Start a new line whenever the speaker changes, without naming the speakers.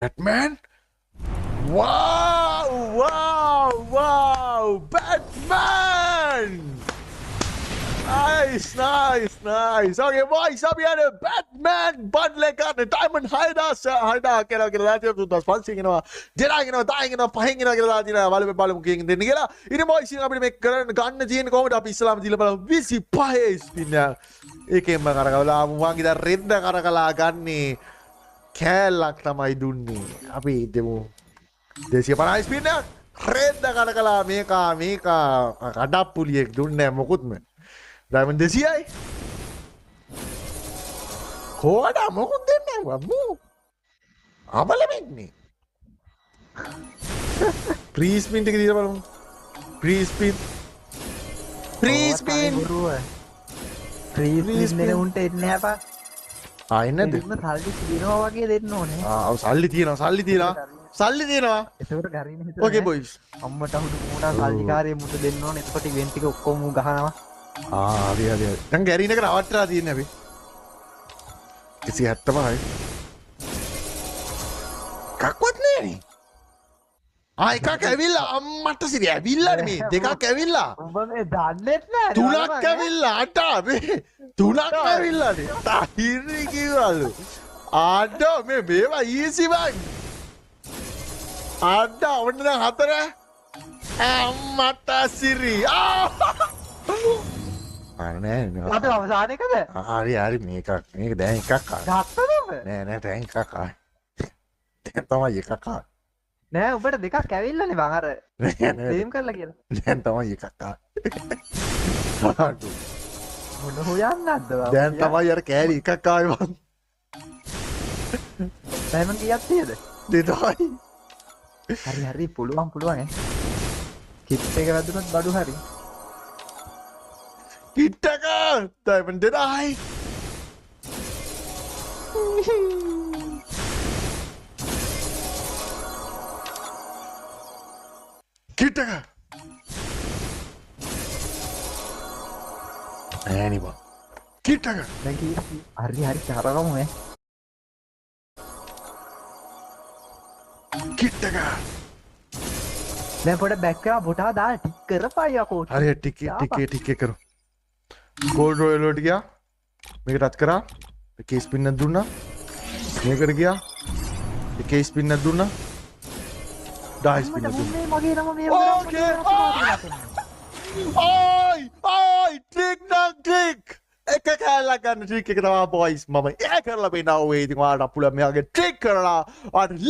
Batman? Wow, wow, wow, Batman! Nice, nice, nice. Okay, boys, අපි යන Batman bundle එක ගන්න diamond 6000 කියලා දාලා 2500 ගෙනවා. දෙනා ගෙනවා, 10 ගෙනවා, 5 ගෙනවා කියලා දාලා තියෙනවා. බලමු කියෙන් දෙන්න කියලා. ඉතින් boys ඉතින් අපිට මේක කරන්න ගන්න තියෙන්නේ කොහොමද? අපි ඉස්සලාම දීලා බලමු 25 ස්පින් එක. ඒකෙන්ම කරකවලා මම ඉතින් රෙද්ද කරකලා ගන්නේ කෑල්ලක් තමයි දුන්නේ. අපි දෙමු 250 ස්පින් එක. රෙද්ද කරකලා මේක කඩප්පුලියෙක් දුන්නේ මොකුත්ම. Diamond 200යි. කොහොමද මොකුත් දෙන්නේ වබ්බු. අබල වෙන්නේ. Free spin ටික දීලා බලමු. Free spin. Free spin.
free spin එක උන්ට එන්නේ නැහැ පා.
එන්නේ නැද්ද?
දෙන්න සල්ලි දිනනවා වගේ දෙන්න ඕනේ.
සල්ලි තියෙනවා.
ඒකට ගරින්න හිතුවා.
Okay boys.
අම්මට අහුදු මොනවා සල්ලිකාරයේ මුට දෙන්න ඕනේ. එතකොට ඉවෙන්ට් එක ඔක්කොම ඌ ගහනවා.
හරි. දැන් ගැරීන එක නවත්තලා තියෙන්නේ අපි. 175යි. කක්වත් නෑනේ. එකක් ඇවිල්ලා අම්මට සිරි ඇවිල්ලානේ මේ දෙකක් ඇවිල්ලා.
උඹ මේ දන්නේත් නෑ.
තුනක් ඇවිල්ලා අට මේ තුනක් ඇවිල්ලානේ. තහිරි කිව්වලු. ආඩ මේ මේවා ඊසි බං. ආඩ ඔන්න දැන් හතර. අම්මට සිරි. නෑ
අද අවසාන එකද?
හරි මේක දැන් එකක්
ගත්තද?
නෑ දැන් එකක් දැන් තමයි එකක්
නෑ උඹට දෙකක් ඇවිල්ලානේ බං අර ක්ලේම් කරලා කියලා.
දැන් තමයි එකක්
මොන හොයන්නද බං?
දැන් තමයි අර කෑලි එකක් ආවේ බං.
ඩයමන්ඩ් කීයක් තියෙද?
දෙතයි.
හරි පුළුවන් ඈ. කිට් එක වැදුනොත් බඩු හරි.
කිට්ටක ඩයමන්ඩ් දෙනයි. කිට්ටක නෑනේ බං. කිට්ටක
දැන් කී හරි චාරගමු ඈ.
කිට්ටක
දැන් පොඩ බැක් කරලා බොටා දාලා ටික් කරපයි යකෝ.
හරි ටික කරු. ගෝල්ඩ් රොයල් වලට ගියා. මේක රත් කරා. එකේ ස්පින් එකක් දුන්නා. මේකට ගියා. එකේ ස්පින් එකක් දුන්නා. 10 ස්පින් එකක් දුන්නා.
මගේ නම මේ
ඕකේ. ඔයි ට්‍රික්. එක කෑල්ලක් ගන්න ට්‍රික් එක තමයි බොයිස් මම ඒ කරලා බේනවා ඔය ඉතින් ඔයාලට පුළුවන් මෙයාගේ ට්‍රික් කරලා ඔයාලට